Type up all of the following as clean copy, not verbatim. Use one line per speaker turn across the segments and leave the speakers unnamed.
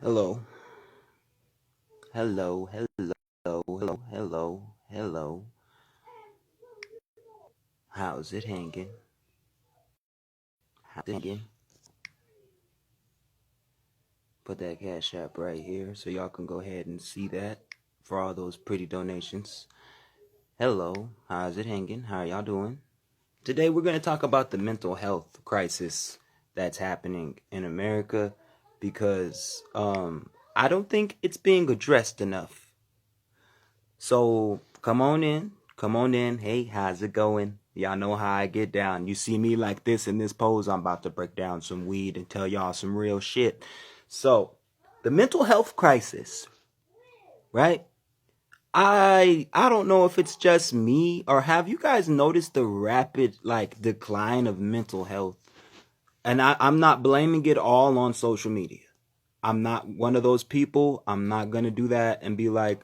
Hello. Hello. Hello. Hello. Hello. Hello. How's it hanging? How's it hanging? Put that cash app right here so y'all can go ahead and see that for all those pretty donations. Hello. How's it hanging? How are y'all doing? Today we're going to talk about the mental health crisis that's happening in America because I don't think it's being addressed enough. So come on in. Come on in. Hey, how's it going? Y'all know how I get down. You see me like this in this pose, I'm about to break down some weed and tell y'all some real shit. So, the mental health crisis, right? I don't know if it's just me or have you guys noticed the rapid decline of mental health? And I'm not blaming it all on social media. I'm not one of those people. I'm not gonna do that and be like,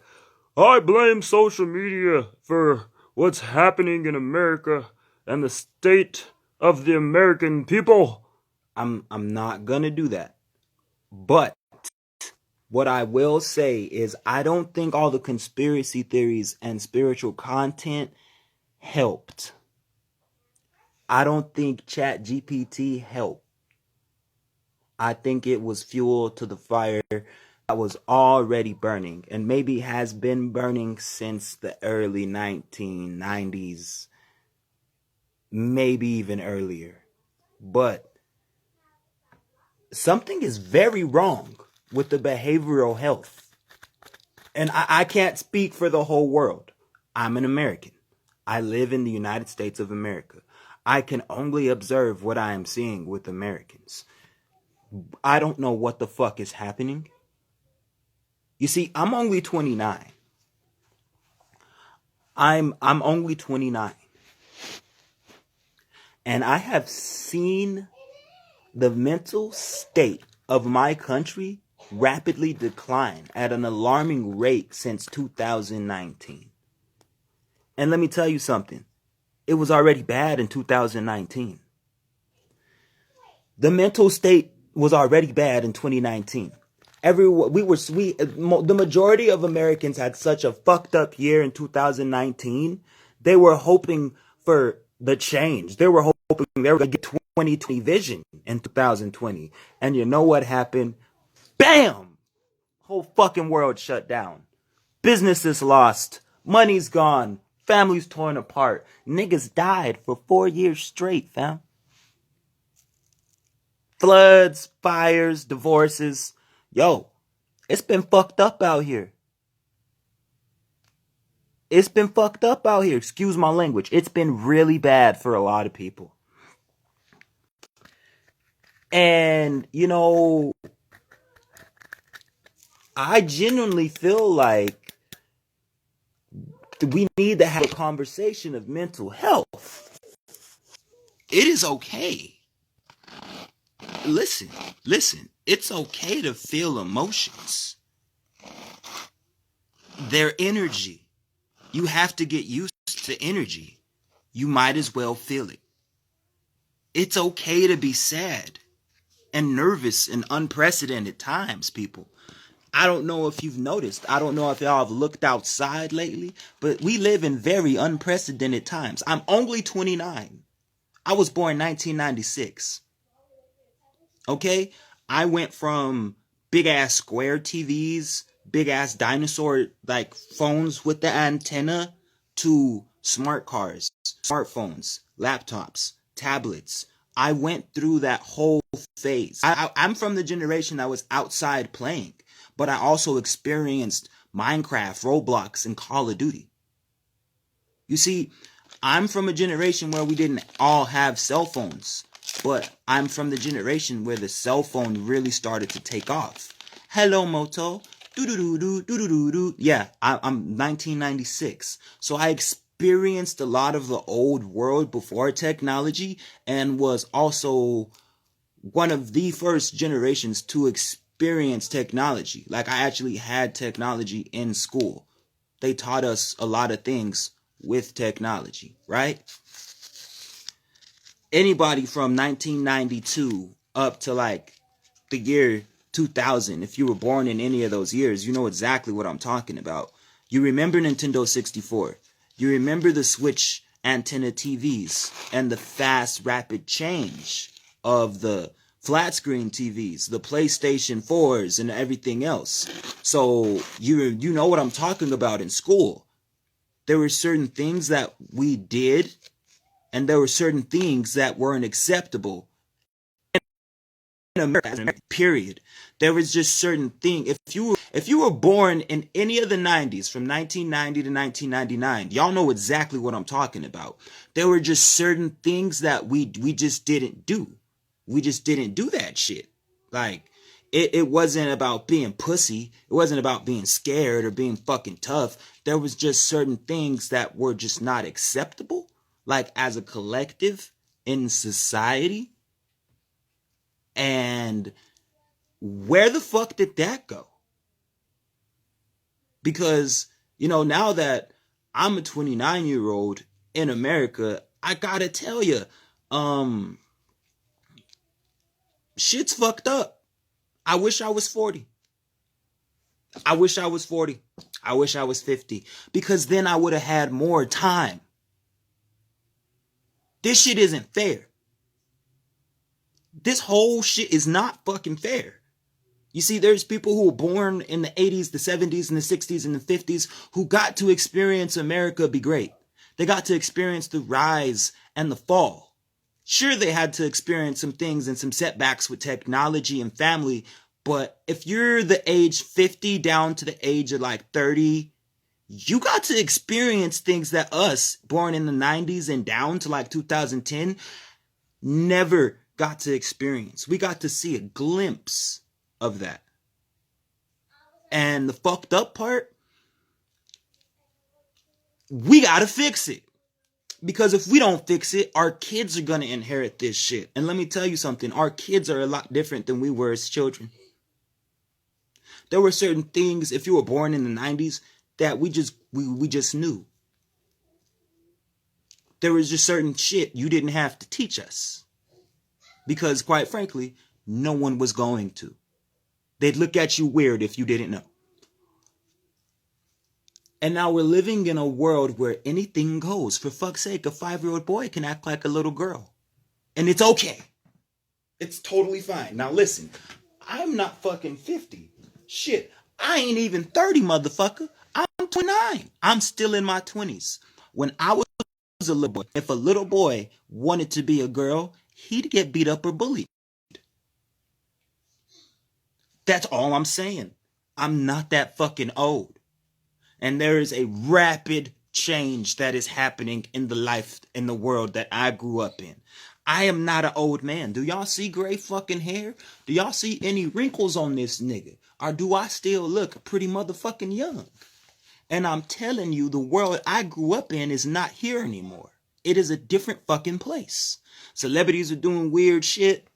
I blame social media for what's happening in America and the state of the American people. I'm not gonna do that. But what I will say is I don't think all the conspiracy theories and spiritual content helped. I don't think ChatGPT helped. I think it was fuel to the fire that was already burning and maybe has been burning since the early 1990s, maybe even earlier. But something is very wrong with the behavioral health. And I can't speak for the whole world. I'm an American. I live in the United States of America. I can only observe what I am seeing with Americans. I don't know what the fuck is happening. You see, I'm only 29. I'm only 29. And I have seen the mental state of my country rapidly decline at an alarming rate since 2019. And let me tell you something. It was already bad in 2019. The mental state was already bad in 2019. The majority of Americans had such a fucked up year in 2019. They were hoping for the change. They were hoping they were going to get 2020 vision in 2020. And you know what happened? Bam! Whole fucking world shut down. Businesses lost. Money's gone. Families torn apart. Niggas died for 4 years straight, fam. Floods, fires, divorces. Yo, it's been fucked up out here. It's been fucked up out here. Excuse my language. It's been really bad for a lot of people. And, I genuinely feel like we need to have a conversation of mental health. It is okay. Listen. It's okay to feel emotions. They're energy. You have to get used to energy. You might as well feel it. It's okay to be sad and nervous in unprecedented times, people. I don't know if you've noticed. I don't know if y'all have looked outside lately, but we live in very unprecedented times. I'm only 29. I was born 1996. Okay? I went from big ass square TVs, big ass dinosaur like phones with the antenna to smart cars, smartphones, laptops, tablets. I went through that whole phase. I'm from the generation that was outside playing, but I also experienced Minecraft, Roblox, and Call of Duty. You see, I'm from a generation where we didn't all have cell phones, but I'm from the generation where the cell phone really started to take off. Hello, Moto. Do. Yeah, I'm 1996. So I experienced a lot of the old world before technology and was also one of the first generations to experience technology. Like, I actually had technology in school. They taught us a lot of things with technology, right? Anybody from 1992 up to like the year 2000, if you were born in any of those years, you know exactly what I'm talking about. You remember Nintendo 64. You remember the Switch antenna TVs and the fast, rapid change of the flat screen TVs, the PlayStation 4s, and everything else. So you know what I'm talking about in school. There were certain things that we did, and there were certain things that weren't acceptable in America, period. There was just certain thing. If you were born in any of the 90s, from 1990 to 1999, y'all know exactly what I'm talking about. There were just certain things that we just didn't do. We just didn't do that shit. Like, it wasn't about being pussy. It wasn't about being scared or being fucking tough. There was just certain things that were just not acceptable, like as a collective in society. And where the fuck did that go? Because, you know, now that I'm a 29-year-old in America, I gotta tell you, shit's fucked up. I wish I was 40. I wish I was 40. I wish I was 50. Because then I would have had more time. This shit isn't fair. This whole shit is not fucking fair. You see, there's people who were born in the 80s, the 70s, and the 60s, and the 50s who got to experience America be great. They got to experience the rise and the fall. Sure, they had to experience some things and some setbacks with technology and family, but if you're the age 50 down to the age of like 30, you got to experience things that us, born in the 90s and down to like 2010, never got to experience. We got to see a glimpse of that. And the fucked up part, we gotta fix it. Because if we don't fix it, our kids are gonna inherit this shit. And let me tell you something, our kids are a lot different than we were as children. There were certain things, if you were born in the 90s, that we just knew. There was just certain shit you didn't have to teach us. Because quite frankly, no one was going to. They'd look at you weird if you didn't know. And now we're living in a world where anything goes. For fuck's sake, a 5-year-old boy can act like a little girl. And it's okay. It's totally fine. Now listen, I'm not fucking 50. Shit, I ain't even 30, motherfucker. I'm 29. I'm still in my 20s. When I was a little boy, if a little boy wanted to be a girl, he'd get beat up or bullied. That's all I'm saying. I'm not that fucking old. And there is a rapid change that is happening in the world that I grew up in. I am not an old man. Do y'all see gray fucking hair? Do y'all see any wrinkles on this nigga? Or do I still look pretty motherfucking young? And I'm telling you, the world I grew up in is not here anymore. It is a different fucking place. Celebrities are doing weird shit.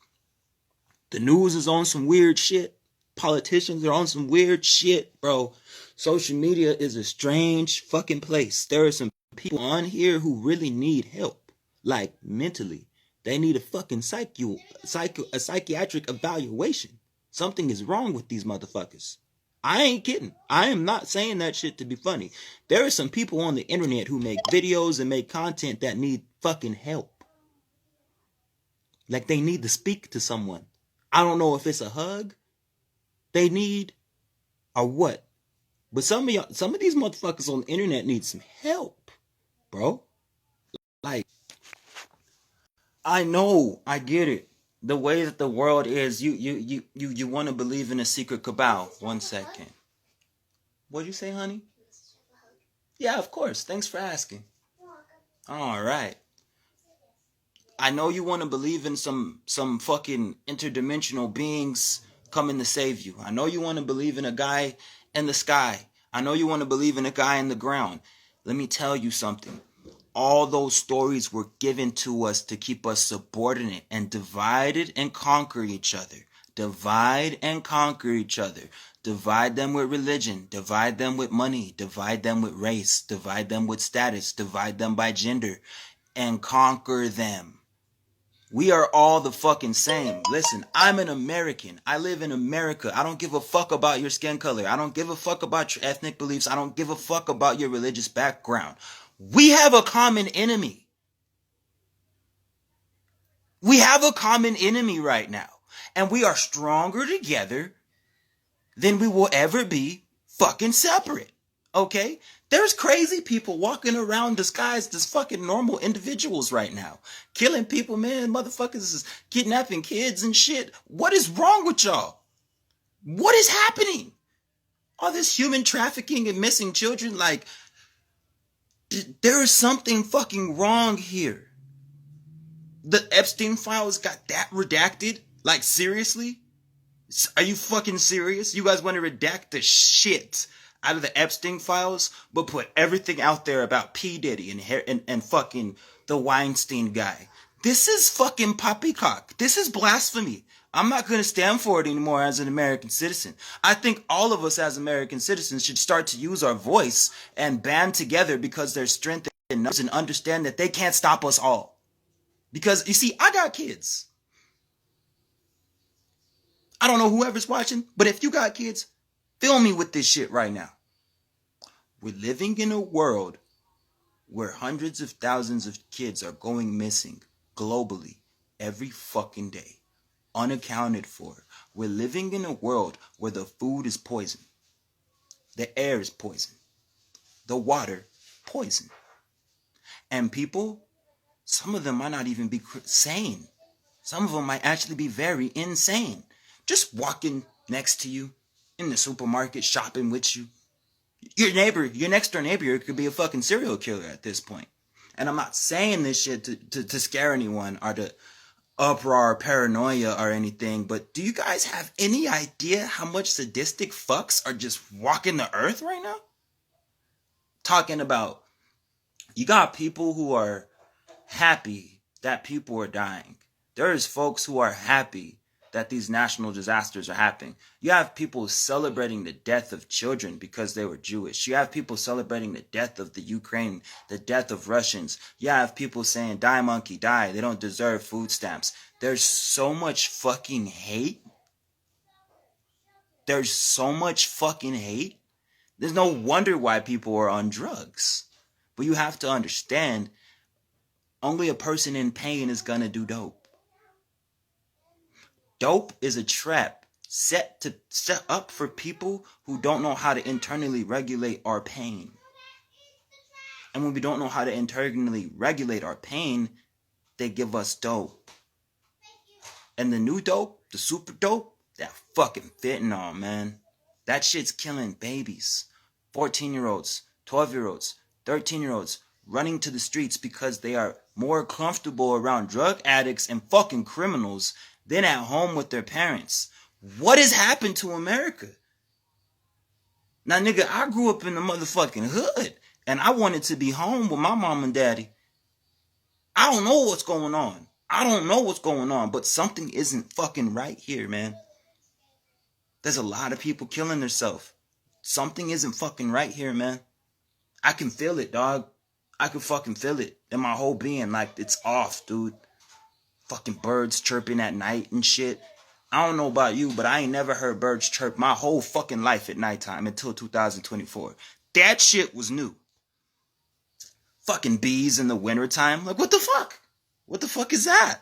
The news is on some weird shit. Politicians are on some weird shit, bro. Social media is a strange fucking place. There are some people on here who really need help, like mentally. They need a fucking psychiatric evaluation. Something is wrong with these motherfuckers. I ain't kidding. I am not saying that shit to be funny. There are some people on the internet who make videos and make content that need fucking help. Like they need to speak to someone. I don't know if it's a hug they need or what. But some of these motherfuckers on the internet need some help, bro. Like, I know, I get it. The way that the world is, you want to believe in a secret cabal. 1 second. What'd you say, honey? Yeah, of course. Thanks for asking. All right. I know you want to believe in some fucking interdimensional beings coming to save you. I know you want to believe in a guy in the sky. I know you want to believe in a guy in the ground. Let me tell you something. All those stories were given to us to keep us subordinate and divided and conquer each other. Divide and conquer each other. Divide them with religion. Divide them with money. Divide them with race. Divide them with status. Divide them by gender. And conquer them. We are all the fucking same. Listen, I'm an American. I live in America. I don't give a fuck about your skin color. I don't give a fuck about your ethnic beliefs. I don't give a fuck about your religious background. We have a common enemy. We have a common enemy right now. And we are stronger together than we will ever be fucking separate. Okay? There's crazy people walking around disguised as fucking normal individuals right now. Killing people, man. Motherfuckers is kidnapping kids and shit. What is wrong with y'all? What is happening? All this human trafficking and missing children, like, there is something fucking wrong here. The Epstein files got that redacted? Like, seriously? Are you fucking serious? You guys want to redact the shit out of the Epstein files, but put everything out there about P. Diddy and fucking the Weinstein guy. This is fucking poppycock. This is blasphemy. I'm not going to stand for it anymore as an American citizen. I think all of us as American citizens should start to use our voice and band together because there's strength in numbers and understand that they can't stop us all. Because, you see, I got kids. I don't know whoever's watching, but if you got kids, fill me with this shit right now. We're living in a world where hundreds of thousands of kids are going missing globally every fucking day, unaccounted for. We're living in a world where the food is poison, the air is poison, the water poison. And people, some of them might not even be sane. Some of them might actually be very insane. Just walking next to you in the supermarket, shopping with you. Your neighbor, your next door neighbor could be a fucking serial killer at this point. And I'm not saying this shit to scare anyone or to uproar or paranoia or anything, but do you guys have any idea how much sadistic fucks are just walking the earth right now? Talking about, you got people who are happy that people are dying. There's folks who are happy that these national disasters are happening. You have people celebrating the death of children because they were Jewish. You have people celebrating the death of the Ukraine, the death of Russians. You have people saying, die monkey, die. They don't deserve food stamps. There's so much fucking hate. There's so much fucking hate. There's no wonder why people are on drugs. But you have to understand, only a person in pain is gonna do dope. Dope is a trap set up for people who don't know how to internally regulate our pain. And when we don't know how to internally regulate our pain, they give us dope. And the new dope, the super dope, that fucking fentanyl, man. That shit's killing babies. 14-year-olds, 12-year-olds, 13-year-olds running to the streets because they are more comfortable around drug addicts and fucking criminals than at home with their parents. What has happened to America? Now, nigga, I grew up in the motherfucking hood, and I wanted to be home with my mom and daddy. I don't know what's going on. I don't know what's going on, but something isn't fucking right here, man. There's a lot of people killing themselves. Something isn't fucking right here, man. I can feel it, dog. I can fucking feel it in my whole being. Like, it's off, dude. Fucking birds chirping at night and shit. I don't know about you, but I ain't never heard birds chirp my whole fucking life at nighttime until 2024. That shit was new. Fucking bees in the wintertime. Like, what the fuck? What the fuck is that?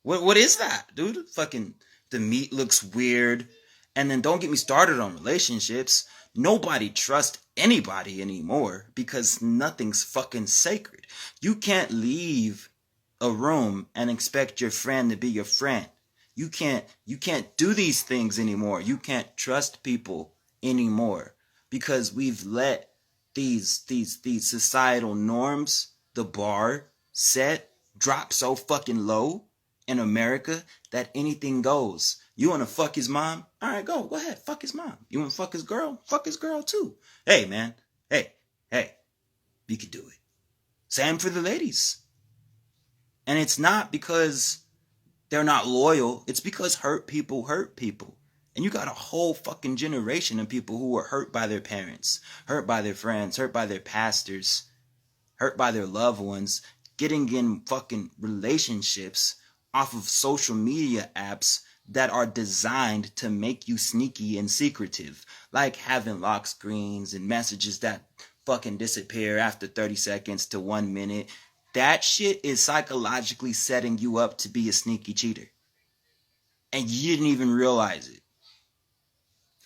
What is that, dude? Fucking, the meat looks weird. And then don't get me started on relationships. Nobody trusts anybody anymore because nothing's fucking sacred. You can't leave a room and expect your friend to be your friend. You can't do these things anymore. You can't trust people anymore because we've let these societal norms, the bar set, drop so fucking low in America that anything goes. You want to fuck his mom? All right, go ahead, fuck his mom. You want to fuck his girl? Fuck his girl too. Hey, man. Hey, you can do it. Same for the ladies. And it's not because they're not loyal. It's because hurt people hurt people. And you got a whole fucking generation of people who were hurt by their parents, hurt by their friends, hurt by their pastors, hurt by their loved ones, getting in fucking relationships off of social media apps that are designed to make you sneaky and secretive, like having lock screens and messages that fucking disappear after 30 seconds to 1 minute. That shit is psychologically setting you up to be a sneaky cheater. And you didn't even realize it.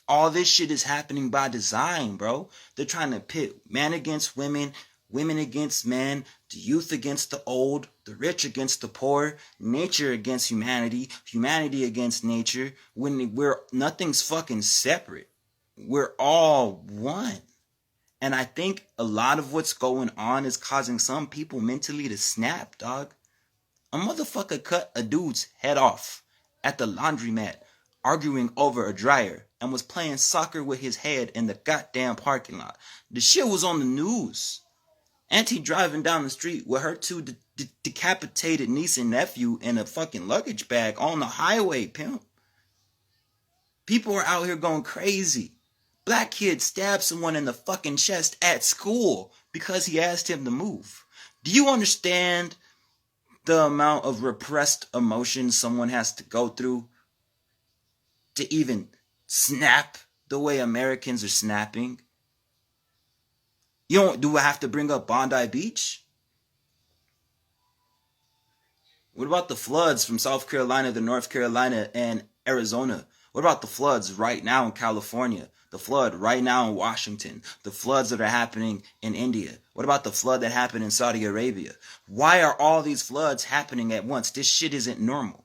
All this shit is happening by design, bro. They're trying to pit men against women, women against men, the youth against the old, the rich against the poor, nature against humanity, humanity against nature, when nothing's fucking separate. We're all one. And I think a lot of what's going on is causing some people mentally to snap, dog. A motherfucker cut a dude's head off at the laundromat arguing over a dryer and was playing soccer with his head in the goddamn parking lot. The shit was on the news. Auntie driving down the street with her two decapitated niece and nephew in a fucking luggage bag on the highway, pimp. People are out here going crazy. Black kid stabbed someone in the fucking chest at school because he asked him to move. Do you understand the amount of repressed emotion someone has to go through to even snap the way Americans are snapping? Do I have to bring up Bondi Beach? What about the floods from South Carolina to North Carolina and Arizona? What about the floods right now in California? The flood right now in Washington? The floods that are happening in India? What about the flood that happened in Saudi Arabia? Why are all these floods happening at once? This shit isn't normal.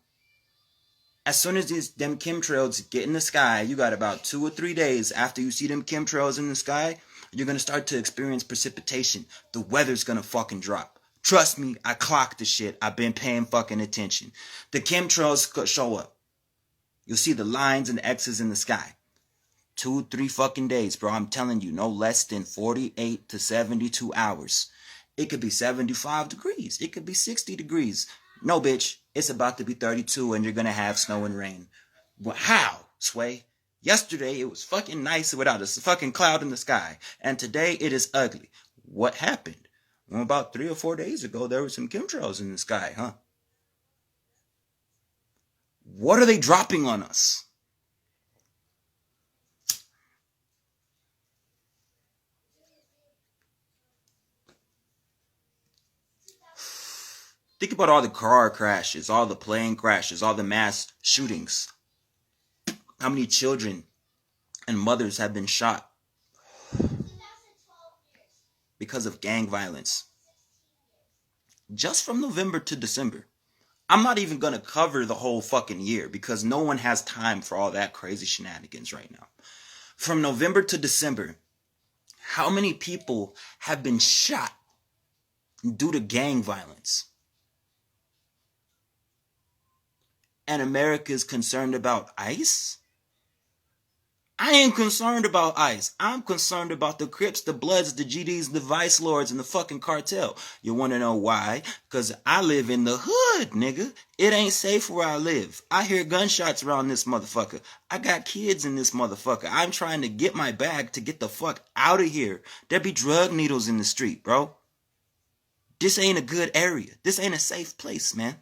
As soon as them chemtrails get in the sky, you got about 2 or 3 days after you see them chemtrails in the sky, you're going to start to experience precipitation. The weather's going to fucking drop. Trust me, I clocked the shit. I've been paying fucking attention. The chemtrails show up. You'll see the lines and the X's in the sky. 2, 3 fucking days, bro. I'm telling you, no less than 48 to 72 hours. It could be 75 degrees. It could be 60 degrees. No, bitch. It's about to be 32 and you're going to have snow and rain. Well, how, Sway? Yesterday it was fucking nice without a fucking cloud in the sky. And today it is ugly. What happened? Well, about 3 or 4 days ago, there were some chemtrails in the sky, huh? What are they dropping on us? Think about all the car crashes, all the plane crashes, all the mass shootings. How many children and mothers have been shot because of gang violence? Just from November to December. I'm not even going to cover the whole fucking year because no one has time for all that crazy shenanigans right now. From November to December, how many people have been shot due to gang violence? And America is concerned about ICE? I ain't concerned about ICE. I'm concerned about the Crips, the Bloods, the GDs, the Vice Lords, and the fucking cartel. You want to know why? Because I live in the hood, nigga. It ain't safe where I live. I hear gunshots around this motherfucker. I got kids in this motherfucker. I'm trying to get my bag to get the fuck out of here. There be drug needles in the street, bro. This ain't a good area. This ain't a safe place, man.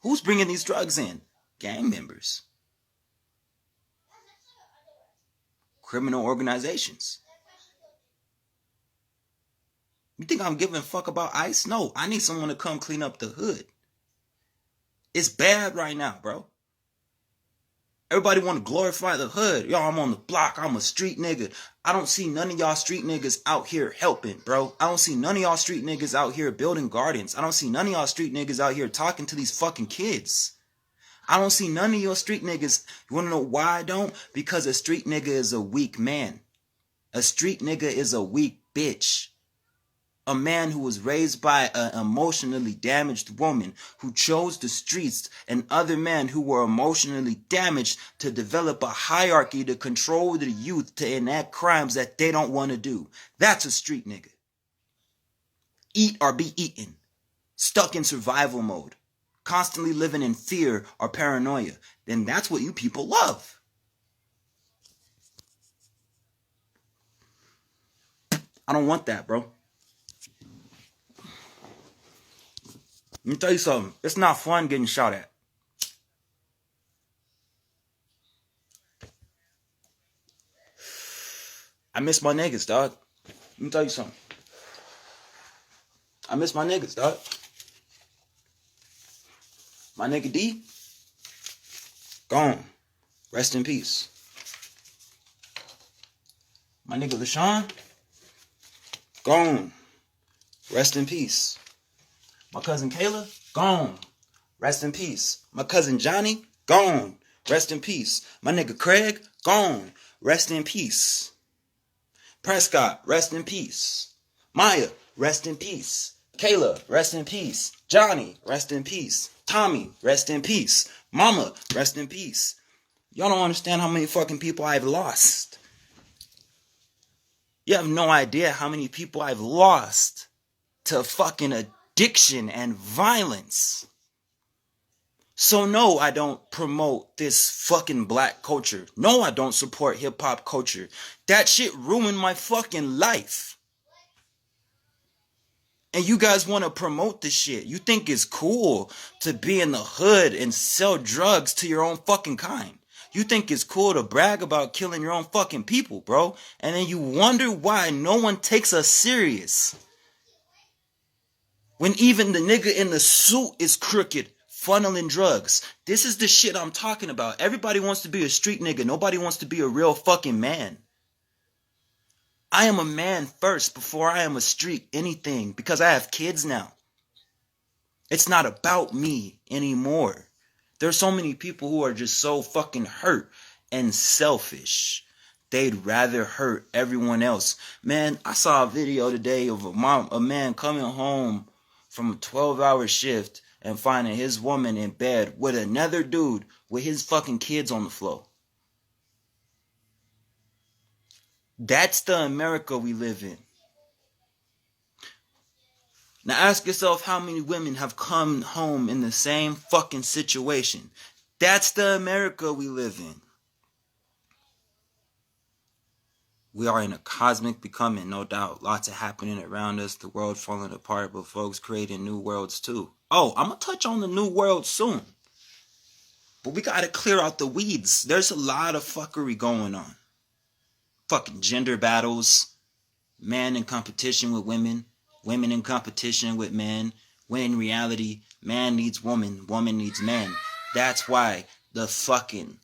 Who's bringing these drugs in? Gang members. Criminal organizations. You think I'm giving a fuck about ICE? No, I need someone to come clean up the hood. It's bad right now, bro. Everybody want to glorify the hood. Y'all, I'm on the block. I'm a street nigga. I don't see none of y'all street niggas out here helping, bro. I don't see none of y'all street niggas out here building gardens. I don't see none of y'all street niggas out here talking to these fucking kids. I don't see none of your street niggas. You want to know why I don't? Because a street nigga is a weak man. A street nigga is a weak bitch. A man who was raised by an emotionally damaged woman who chose the streets and other men who were emotionally damaged to develop a hierarchy to control the youth to enact crimes that they don't want to do. That's a street nigga. Eat or be eaten. Stuck in survival mode. Constantly living in fear or paranoia. Then that's what you people love. I don't want that, bro. Let me tell you something. It's not fun getting shot at. I miss my niggas, dog. Let me tell you something. I miss my niggas, dog. My nigga D, gone. Rest in peace. My nigga LaShawn, gone. Rest in peace. My cousin Kayla, gone. Rest in peace. My cousin Johnny, gone. Rest in peace. My nigga Craig, gone. Rest in peace. Prescott, rest in peace. Maya, rest in peace. Kayla, rest in peace. Johnny, rest in peace. Tommy, rest in peace. Mama, rest in peace. Y'all don't understand how many fucking people I've lost. You have no idea how many people I've lost to fucking addiction and violence. So no, I don't promote this fucking black culture. No, I don't support hip-hop culture. That shit ruined my fucking life. And you guys want to promote this shit. You think it's cool to be in the hood and sell drugs to your own fucking kind. You think it's cool to brag about killing your own fucking people, bro. And then you wonder why no one takes us serious. When even the nigga in the suit is crooked, funneling drugs. This is the shit I'm talking about. Everybody wants to be a street nigga. Nobody wants to be a real fucking man. I am a man first before I am a street anything, because I have kids now. It's not about me anymore. There's so many people who are just so fucking hurt and selfish. They'd rather hurt everyone else. Man, I saw a video today of a man coming home from a 12-hour shift and finding his woman in bed with another dude with his fucking kids on the floor. That's the America we live in. Now ask yourself how many women have come home in the same fucking situation. That's the America we live in. We are in a cosmic becoming, no doubt. Lots of happening around us. The world falling apart, but folks creating new worlds too. Oh, I'm going to touch on the new world soon. But we got to clear out the weeds. There's a lot of fuckery going on. Fucking gender battles. Man in competition with women. Women in competition with men. When in reality, man needs woman. Woman needs man. That's why the fucking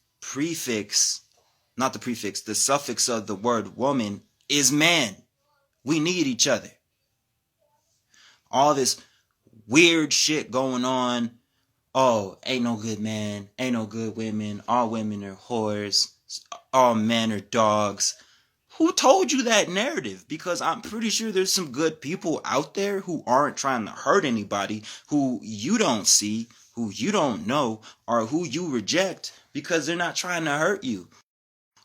the suffix of the word woman is man. We need each other. All this weird shit going on. Oh, ain't no good man, ain't no good women, all women are whores, all men are dogs. Who told you that narrative? Because I'm pretty sure there's some good people out there who aren't trying to hurt anybody, who you don't see, who you don't know, or who you reject because they're not trying to hurt you.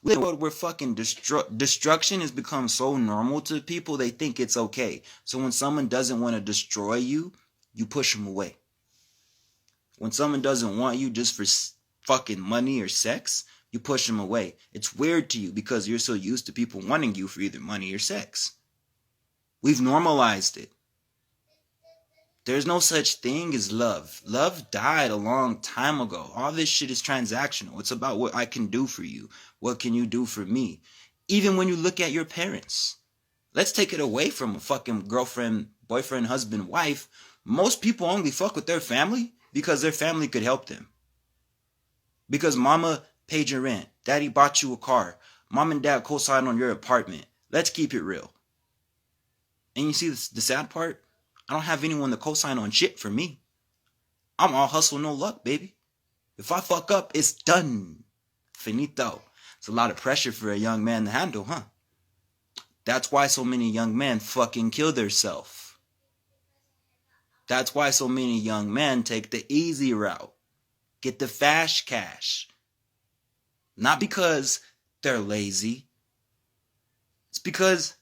We live in a world where fucking destruction has become so normal to people, they think it's okay. So when someone doesn't want to destroy you, you push them away. When someone doesn't want you just for fucking money or sex, you push them away. It's weird to you because you're so used to people wanting you for either money or sex. We've normalized it. There's no such thing as love. Love died a long time ago. All this shit is transactional. It's about what I can do for you. What can you do for me? Even when you look at your parents. Let's take it away from a fucking girlfriend, boyfriend, husband, wife. Most people only fuck with their family because their family could help them. Because mama paid your rent. Daddy bought you a car. Mom and dad co-signed on your apartment. Let's keep it real. And you see the sad part? I don't have anyone to co-sign on shit for me. I'm all hustle, no luck, baby. If I fuck up, it's done. Finito. It's a lot of pressure for a young man to handle, huh? That's why so many young men fucking kill themselves. That's why so many young men take the easy route. Get the fast cash. Not because they're lazy. It's because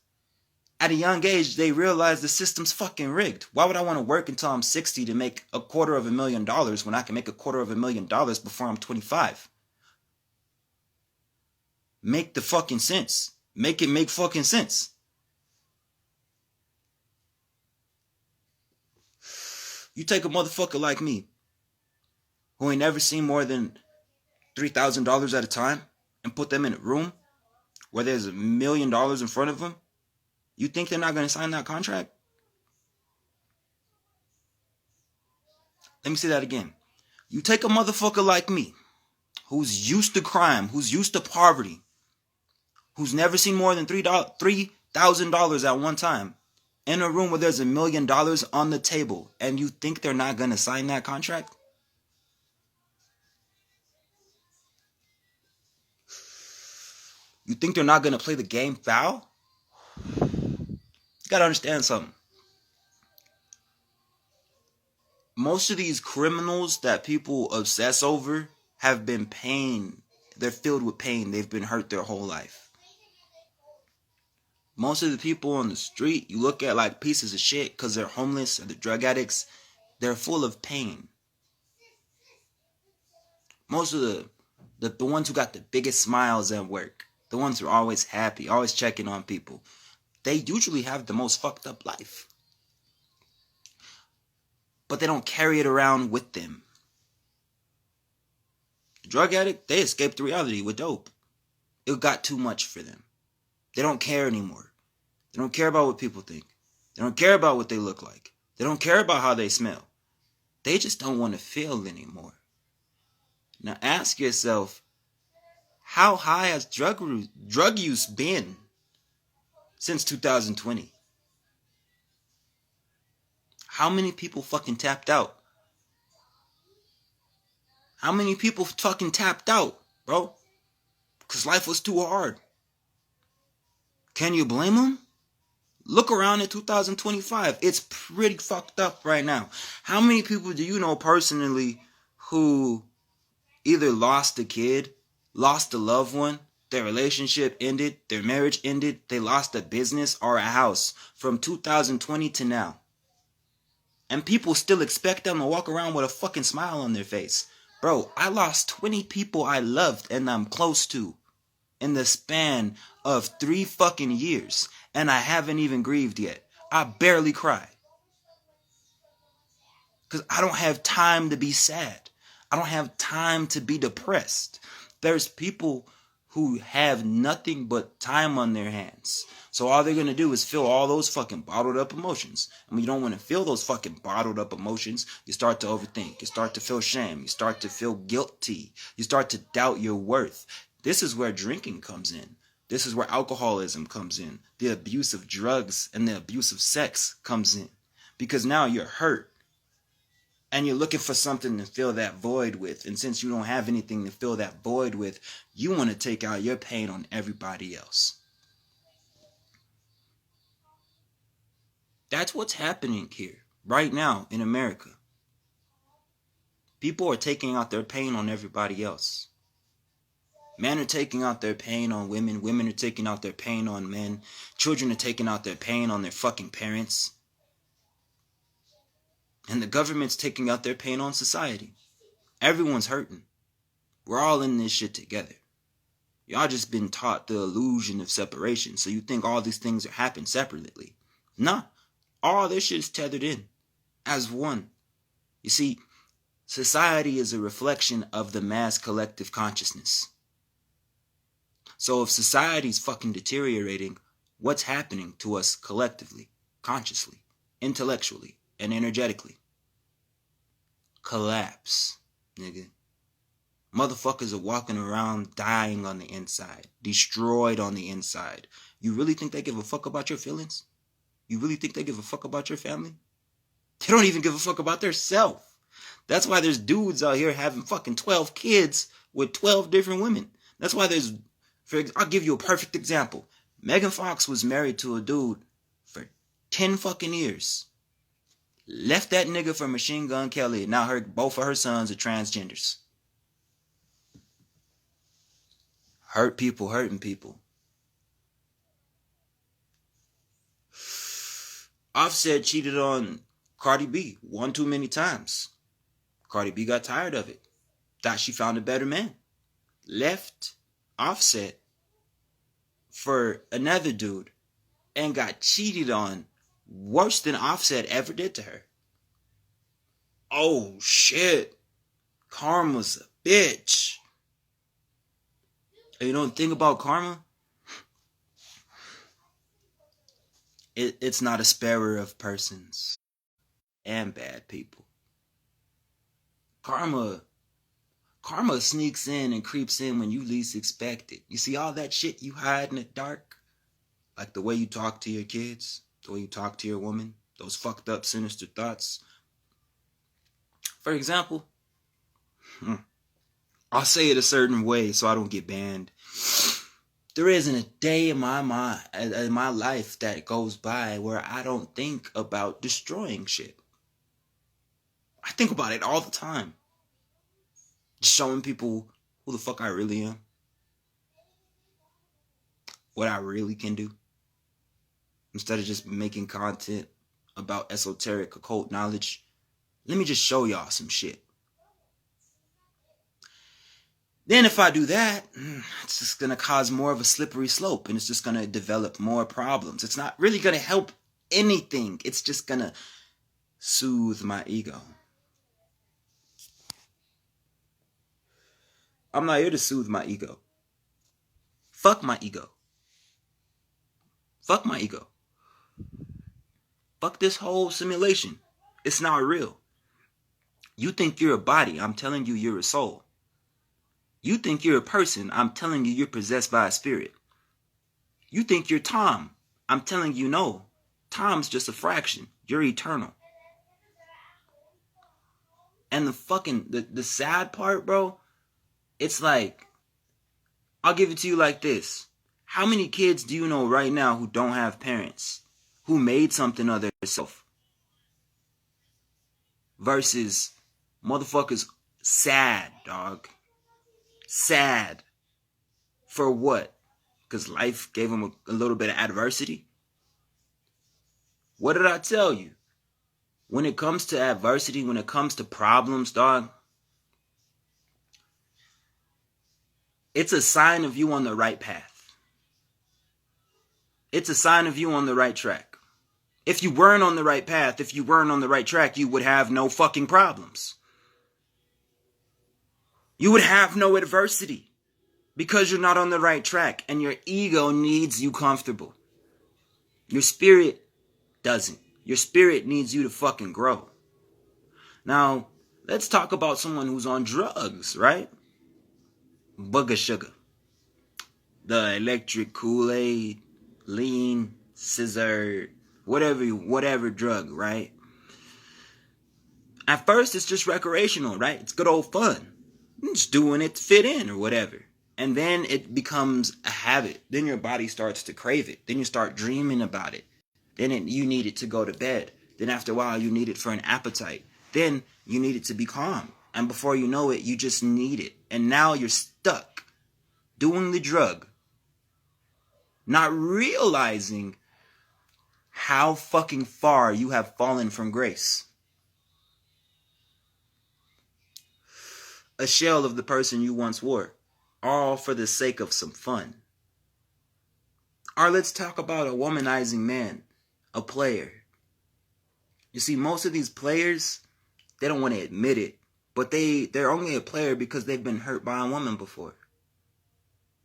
at a young age, they realize the system's fucking rigged. Why would I want to work until I'm 60 to make $250,000 when I can make $250,000 before I'm 25? Make the fucking sense. Make it make fucking sense. You take a motherfucker like me, who ain't never seen more than $3,000 at a time, and put them in a room where there's $1 million in front of them. You think they're not going to sign that contract? Let me say that again. You take a motherfucker like me, who's used to crime, who's used to poverty, who's never seen more than $3,000 at one time, in a room where there's $1 million on the table, and you think they're not going to sign that contract? You think they're not going to play the game foul? You got to understand something. Most of these criminals that people obsess over have been pain. They're filled with pain. They've been hurt their whole life. Most of the people on the street, you look at like pieces of shit because they're homeless or they're drug addicts. They're full of pain. Most of the ones who got the biggest smiles at work, the ones who are always happy, always checking on people, they usually have the most fucked up life. But they don't carry it around with them. The drug addict, they escaped reality with dope. It got too much for them. They don't care anymore. They don't care about what people think. They don't care about what they look like. They don't care about how they smell. They just don't want to feel anymore. Now ask yourself, how high has drug use been since 2020? How many people fucking tapped out? How many people fucking tapped out, bro? Because life was too hard. Can you blame them? Look around in 2025. It's pretty fucked up right now. How many people do you know personally who either lost a kid, lost a loved one, their relationship ended, their marriage ended, they lost a business or a house from 2020 to now? And people still expect them to walk around with a fucking smile on their face. Bro, I lost 20 people I loved and I'm close to in the span of 3 fucking years. And I haven't even grieved yet. I barely cry. Because I don't have time to be sad. I don't have time to be depressed. There's people who have nothing but time on their hands. So all they're going to do is feel all those fucking bottled up emotions. And when you don't want to feel those fucking bottled up emotions, you start to overthink. You start to feel shame. You start to feel guilty. You start to doubt your worth. This is where drinking comes in. This is where alcoholism comes in. The abuse of drugs and the abuse of sex comes in. Because now you're hurt. And you're looking for something to fill that void with. And since you don't have anything to fill that void with, you want to take out your pain on everybody else. That's what's happening here right now in America. People are taking out their pain on everybody else. Men are taking out their pain on women. Women are taking out their pain on men. Children are taking out their pain on their fucking parents. And the government's taking out their pain on society. Everyone's hurting. We're all in this shit together. Y'all just been taught the illusion of separation. So you think all these things are happening separately. Nah. All this shit is tethered in. As one. You see, society is a reflection of the mass collective consciousness. So if society's fucking deteriorating, what's happening to us collectively, consciously, intellectually, and energetically? Collapse, nigga. Motherfuckers are walking around dying on the inside, destroyed on the inside. You really think they give a fuck about your feelings? You really think they give a fuck about your family? They don't even give a fuck about their self. That's why there's dudes out here having fucking 12 kids with 12 different women. That's why I'll give you a perfect example. Megan Fox was married to a dude for 10 fucking years. Left that nigga for Machine Gun Kelly. Now both of her sons are transgenders. Hurt people hurting people. Offset cheated on Cardi B one too many times. Cardi B got tired of it. Thought she found a better man. Left Offset for another dude and got cheated on worse than Offset ever did to her. oh shit, karma's a bitch. And you know the thing about karma? It's not a sparer of persons and bad people. Karma sneaks in and creeps in when you least expect it. You see all that shit you hide in the dark? Like the way you talk to your kids, the way you talk to your woman, those fucked up, sinister thoughts. For example, I'll say it a certain way so I don't get banned. There isn't a day in my life that goes by where I don't think about destroying shit. I think about it all the time. Just showing people who the fuck I really am. What I really can do. Instead of just making content about esoteric occult knowledge, let me just show y'all some shit. Then if I do that, it's just going to cause more of a slippery slope, and it's just going to develop more problems. It's not really going to help anything. It's just going to soothe my ego. I'm not here to soothe my ego. Fuck my ego. Fuck my ego. Fuck this whole simulation. It's not real. You think you're a body. I'm telling you you're a soul. You think you're a person. I'm telling you you're possessed by a spirit. You think you're Tom. I'm telling you no. Tom's just a fraction. You're eternal. And the sad part, bro, it's like, I'll give it to you like this. How many kids do you know right now who don't have parents? Who made something of themselves? Versus motherfuckers sad, dog. Sad. For what? Because life gave them a little bit of adversity? What did I tell you? When it comes to adversity, when it comes to problems, dog, it's a sign of you on the right path. It's a sign of you on the right track. If you weren't on the right path, if you weren't on the right track, you would have no fucking problems. You would have no adversity because you're not on the right track and your ego needs you comfortable. Your spirit doesn't. Your spirit needs you to fucking grow. Now, let's talk about someone who's on drugs, right? Booger sugar. The electric Kool-Aid, lean, scissor, whatever drug, right? At first, it's just recreational, right? It's good old fun. I'm just doing it to fit in or whatever. And then it becomes a habit. Then your body starts to crave it. Then you start dreaming about it. Then you need it to go to bed. Then after a while, you need it for an appetite. Then you need it to be calm. And before you know it, you just need it. And now you're stuck doing the drug, not realizing how fucking far you have fallen from grace. A shell of the person you once were, all for the sake of some fun. Or let's talk about a womanizing man, a player. You see, most of these players, they don't want to admit it, but they're only a player because they've been hurt by a woman before.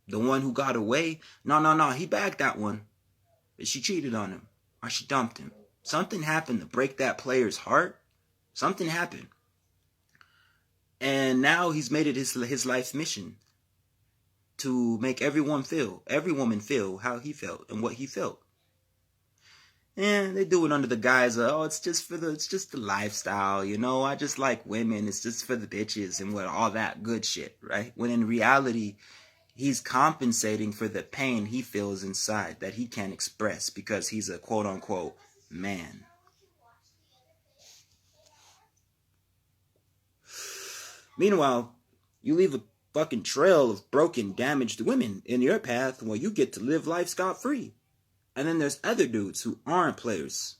The one who got away, no, he bagged that one. But she cheated on him, or she dumped him. Something happened to break that player's heart. Something happened. And now he's made it his life's mission to make every woman feel how he felt and what he felt. And they do it under the guise of, it's just the lifestyle, you know, I just like women, it's just for the bitches and all that good shit, right? When in reality, he's compensating for the pain he feels inside that he can't express because he's a quote unquote man. Meanwhile, you leave a fucking trail of broken, damaged women in your path while you get to live life scot-free. And then there's other dudes who aren't players.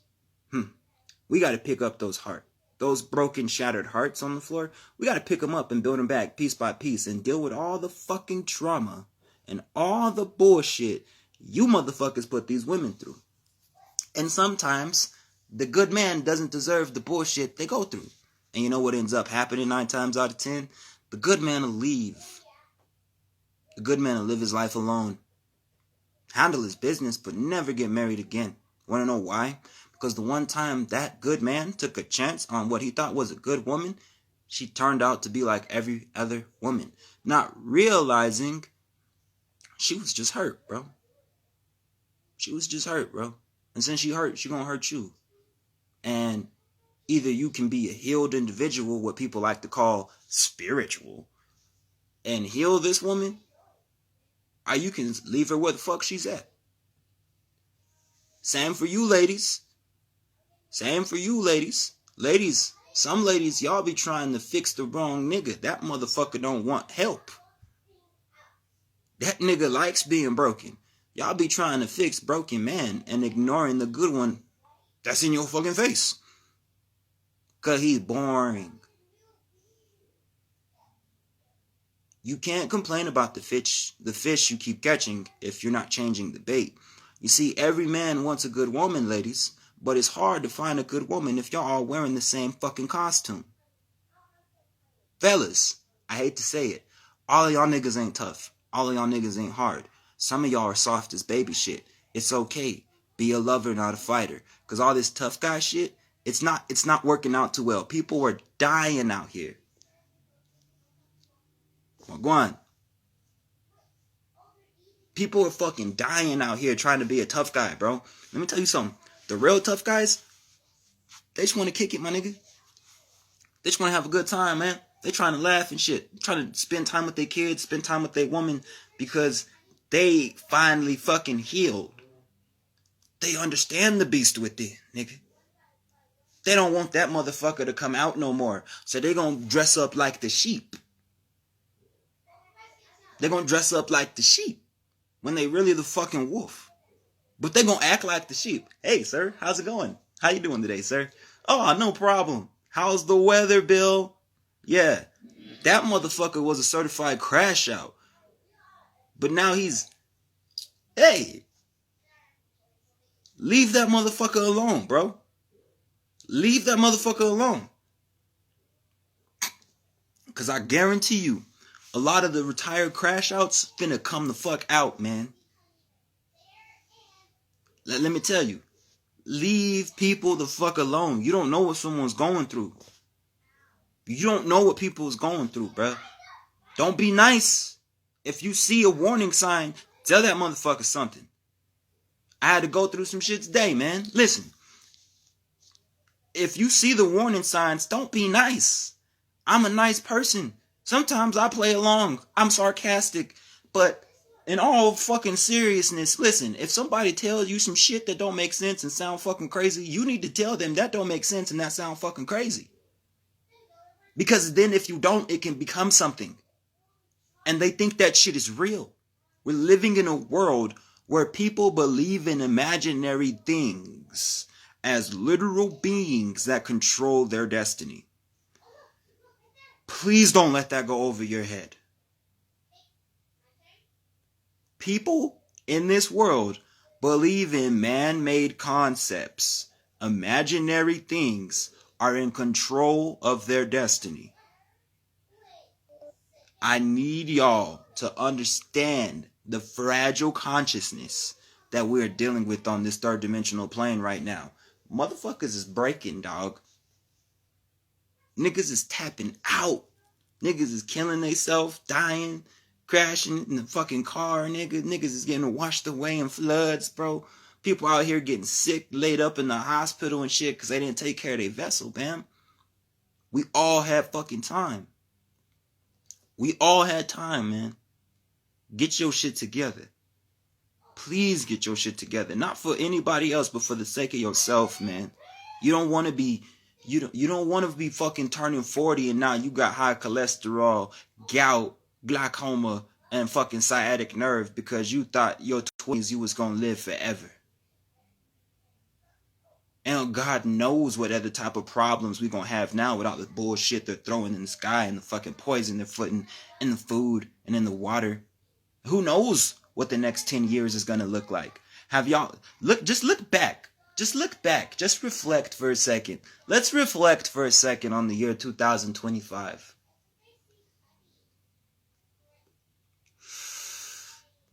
We got to pick up those broken, shattered hearts on the floor. We got to pick them up and build them back piece by piece and deal with all the fucking trauma and all the bullshit you motherfuckers put these women through. And sometimes the good man doesn't deserve the bullshit they go through. And you know what ends up happening 9 times out of 10? The good man will leave. The good man will live his life alone. Handle his business, but never get married again. Want to know why? Because the one time that good man took a chance on what he thought was a good woman, she turned out to be like every other woman. Not realizing she was just hurt, bro. She was just hurt, bro. And since she hurt, she gonna hurt you. And either you can be a healed individual, what people like to call spiritual, and heal this woman, or you can leave her where the fuck she's at. Same for you, ladies. Same for you, ladies. Ladies, some ladies, y'all be trying to fix the wrong nigga. That motherfucker don't want help. That nigga likes being broken. Y'all be trying to fix broken man and ignoring the good one that's in your fucking face. Because he's boring. You can't complain about the fish you keep catching if you're not changing the bait. You see, every man wants a good woman, ladies, but it's hard to find a good woman if y'all all wearing the same fucking costume. Fellas, I hate to say it, all of y'all niggas ain't tough. All of y'all niggas ain't hard. Some of y'all are soft as baby shit. It's okay. Be a lover, not a fighter. Because all this tough guy shit, it's not working out too well. People are dying out here. Well, go on. People are fucking dying out here trying to be a tough guy, bro. Let me tell you something. The real tough guys, they just want to kick it, my nigga. They just want to have a good time, man. They trying to laugh and shit. Trying to spend time with their kids, spend time with their woman, because they finally fucking healed. They understand the beast within, nigga. They don't want that motherfucker to come out no more. So they gonna dress up like the sheep. They're gonna dress up like the sheep when they really the fucking wolf. But they gonna act like the sheep. Hey, sir, how's it going? How you doing today, sir? Oh, no problem. How's the weather, Bill? Yeah, that motherfucker was a certified crash out. But now hey, leave that motherfucker alone, bro. Leave that motherfucker alone. Because I guarantee you, a lot of the retired crash outs finna come the fuck out, man. Let me tell you, leave people the fuck alone. You don't know what someone's going through. You don't know what people is going through, bruh. Don't be nice. If you see a warning sign, tell that motherfucker something. I had to go through some shit today, man. Listen. If you see the warning signs, don't be nice. I'm a nice person. Sometimes I play along. I'm sarcastic. But in all fucking seriousness, listen, if somebody tells you some shit that don't make sense and sound fucking crazy, you need to tell them that don't make sense and that sound fucking crazy. Because then if you don't, it can become something. And they think that shit is real. We're living in a world where people believe in imaginary things as literal beings that control their destiny. Please don't let that go over your head. People in this world believe in man-made concepts. Imaginary things are in control of their destiny. I need y'all to understand the fragile consciousness that we're dealing with on this third dimensional plane right now. Motherfuckers is breaking, dog. Niggas is tapping out. Niggas is killing themselves, dying, crashing in the fucking car, nigga. Niggas is getting washed away in floods, bro. People out here getting sick, laid up in the hospital and shit because they didn't take care of their vessel, man. We all had fucking time. We all had time, man. Get your shit together. Please get your shit together. Not for anybody else, but for the sake of yourself, man. You don't want to be, you don't want to be fucking turning 40 and now you got high cholesterol, gout, glaucoma, and fucking sciatic nerve because you thought your 20s you was going to live forever. And God knows what other type of problems we're going to have now without the bullshit they're throwing in the sky and the fucking poison they're putting in the food and in the water. Who knows what the next 10 years is going to look like? Have y'all, just look back. Just look back. Just reflect for a second. Let's reflect for a second on the year 2025.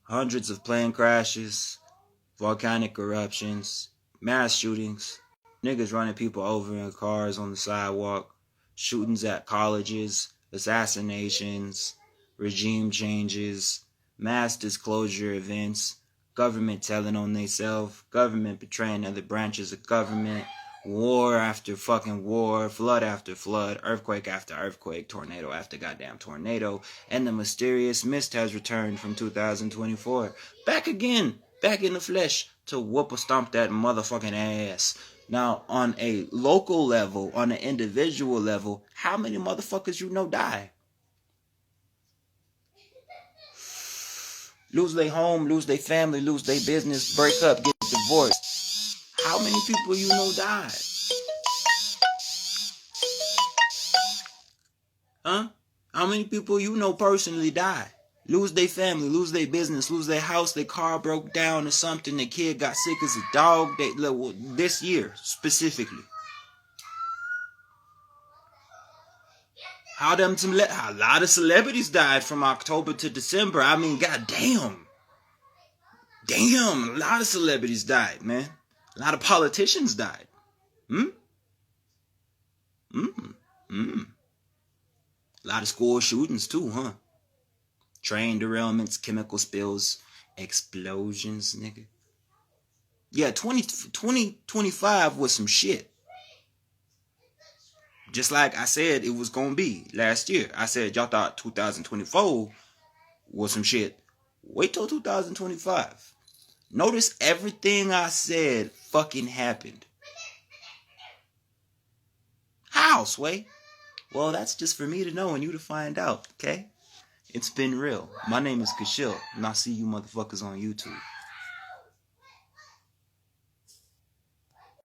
Hundreds of plane crashes, volcanic eruptions, mass shootings, niggas running people over in cars on the sidewalk, shootings at colleges, assassinations, regime changes, mass disclosure events, government telling on theyself, government betraying other branches of government, war after fucking war, flood after flood, earthquake after earthquake, tornado after goddamn tornado, and the mysterious mist has returned from 2024. Back again, back in the flesh, to whoop or stomp that motherfucking ass. Now, on a local level, on an individual level, how many motherfuckers you know die? Lose their home, lose their family, lose their business, break up, get divorced. How many people you know died? Huh? How many people you know personally died? Lose their family, lose their business, lose their house, their car broke down or something, their kid got sick as a dog, this year specifically. A lot of celebrities died from October to December. I mean, goddamn. Damn, a lot of celebrities died, man. A lot of politicians died. A lot of school shootings too, huh? Train derailments, chemical spills, explosions, nigga. Yeah, 2025 was some shit. Just like I said it was going to be last year. I said y'all thought 2024 was some shit. Wait till 2025. Notice everything I said fucking happened. How, Sway? Well, that's just for me to know and you to find out, okay? It's been real. My name is Kashil, and I'll see you motherfuckers on YouTube.